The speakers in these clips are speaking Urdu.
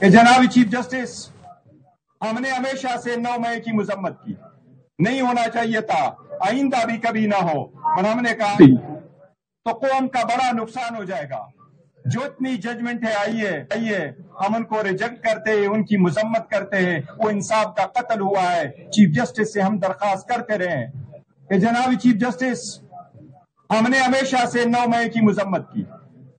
کہ جناب چیف جسٹس، ہم نے ہمیشہ سے 9 مئی کی مذمت کی، نہیں ہونا چاہیے تھا، آئندہ بھی کبھی نہ ہو، اور ہم نے کہا تو قوم کا بڑا نقصان ہو جائے گا۔ جو اتنی ججمنٹ ہے آئیے ہم ان کو ریجیکٹ کرتے ہیں، ان کی مذمت کرتے ہیں، وہ انصاف کا قتل ہوا ہے۔ چیف جسٹس سے ہم درخواست کرتے رہے کہ جناب چیف جسٹس، ہم نے ہمیشہ سے 9 مئی کی مذمت کی،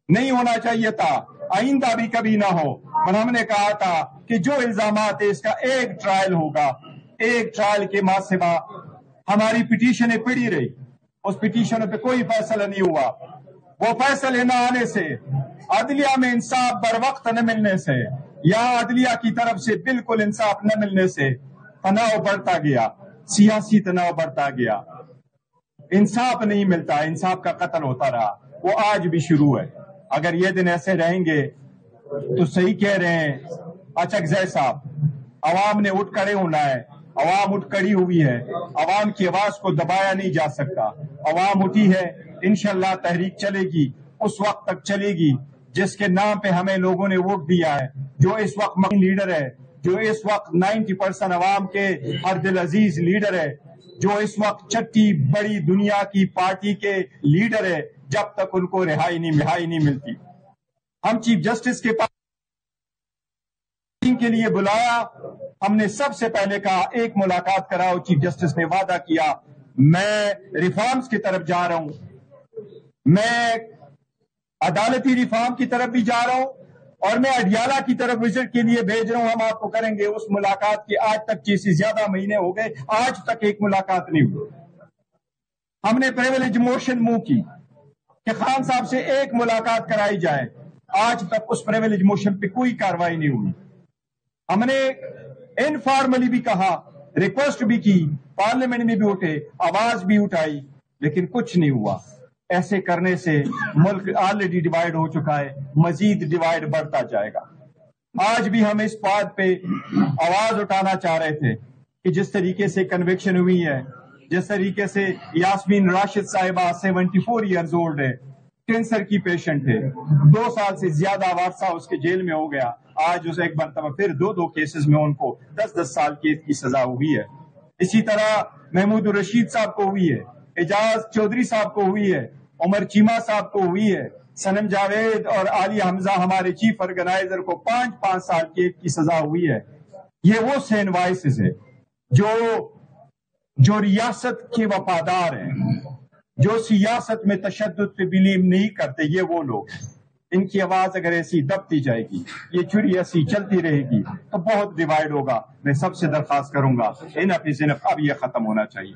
نہیں ہونا چاہیے تھا، آئندہ بھی کبھی نہ ہو، اور ہم نے کہا تھا کہ جو الزامات ہے اس کا ایک ٹرائل ہوگا، ایک ٹرائل کے ماسبہ ہماری پٹیشنیں پڑی رہی، اس پٹیشنوں پہ کوئی فیصلہ نہیں ہوا۔ وہ فیصلے نہ آنے سے، عدلیہ میں انصاف بر وقت نہ ملنے سے، یا عدلیہ کی طرف سے بالکل انصاف نہ ملنے سے تناؤ بڑھتا گیا، سیاسی تناؤ بڑھتا گیا، انصاف نہیں ملتا، انصاف کا قتل ہوتا رہا۔ وہ آج بھی شروع ہے۔ اگر یہ دن ایسے رہیں گے تو صحیح کہہ رہے ہیں اچکزئی صاحب، عوام نے اٹھ کھڑے ہونا ہے، عوام اٹھ کھڑی ہوئی ہے، عوام کی آواز کو دبایا نہیں جا سکتا، عوام اٹھی ہے، انشاءاللہ تحریک چلے گی، اس وقت تک چلے گی جس کے نام پہ ہمیں لوگوں نے ووٹ دیا ہے، جو اس وقت لیڈر ہے، جو اس وقت 90% عوام کے ہر دل عزیز لیڈر ہے، جو اس وقت چھٹی بڑی دنیا کی پارٹی کے لیڈر ہے، جب تک ان کو رہائی نہیں ملتی۔ ہم چیف جسٹس کے پاس کے لیے بلایا، ہم نے سب سے پہلے کہا ایک ملاقات کراؤ۔ چیف جسٹس نے وعدہ کیا، میں ریفارمز کی طرف جا رہا ہوں، میں عدالتی ریفارم کی طرف بھی جا رہا ہوں، اور میں اڈیالہ کی طرف وزٹ کے لیے بھیج رہا ہوں، ہم آپ کو کریں گے۔ اس ملاقات کی آج تک جیسی زیادہ مہینے ہو گئے، آج تک ایک ملاقات نہیں ہوئی۔ ہم نے پریویلیج موشن موو کی کہ خان صاحب سے ایک ملاقات کرائی جائے، آج تک اس پریویلیج موشن پہ کوئی کاروائی نہیں ہوئی۔ ہم نے انفارملی بھی کہا، ریکویسٹ بھی کی، پارلیمنٹ میں بھی اٹھے، آواز بھی اٹھائی، لیکن کچھ نہیں ہوا۔ ایسے کرنے سے ملک آلریڈی ڈیوائیڈ ہو چکا ہے، مزید ڈیوائیڈ بڑھتا جائے گا۔ آج بھی ہم اس بات پہ آواز اٹھانا چاہ رہے تھے کہ جس طریقے سے کنوکشن ہوئی ہے، جس طریقے سے یاسمین راشد صاحبہ 74 ایئرز اولڈ ہے، کینسر کی پیشنٹ ہے، 2 سال سے زیادہ عرصہ اس کے جیل میں ہو گیا، آج اسے ایک مرتبہ پھر 2 کیسز میں ان کو 10 سال کی سزا ہوئی ہے۔ اسی طرح محمود الرشید صاحب کو ہوئی ہے، اعجاز چودھری صاحب کو ہوئی ہے، عمر چیمہ صاحب کو ہوئی ہے، سنم جاوید اور علی حمزہ ہمارے چیف آرگنائزر کو 5 سال کی سزا ہوئی ہے۔ یہ وہ سین وائسز ہے جو ریاست کے وفادار ہیں، جو سیاست میں تشدد پہ بلیو نہیں کرتے، یہ وہ لوگ ہیں۔ ان کی آواز اگر ایسی دبتی جائے گی، یہ چوری ایسی چلتی رہے گی تو بہت ڈیوائیڈ ہوگا۔ میں سب سے درخواست کروں گا، انف از انف، اب یہ ختم ہونا چاہیے۔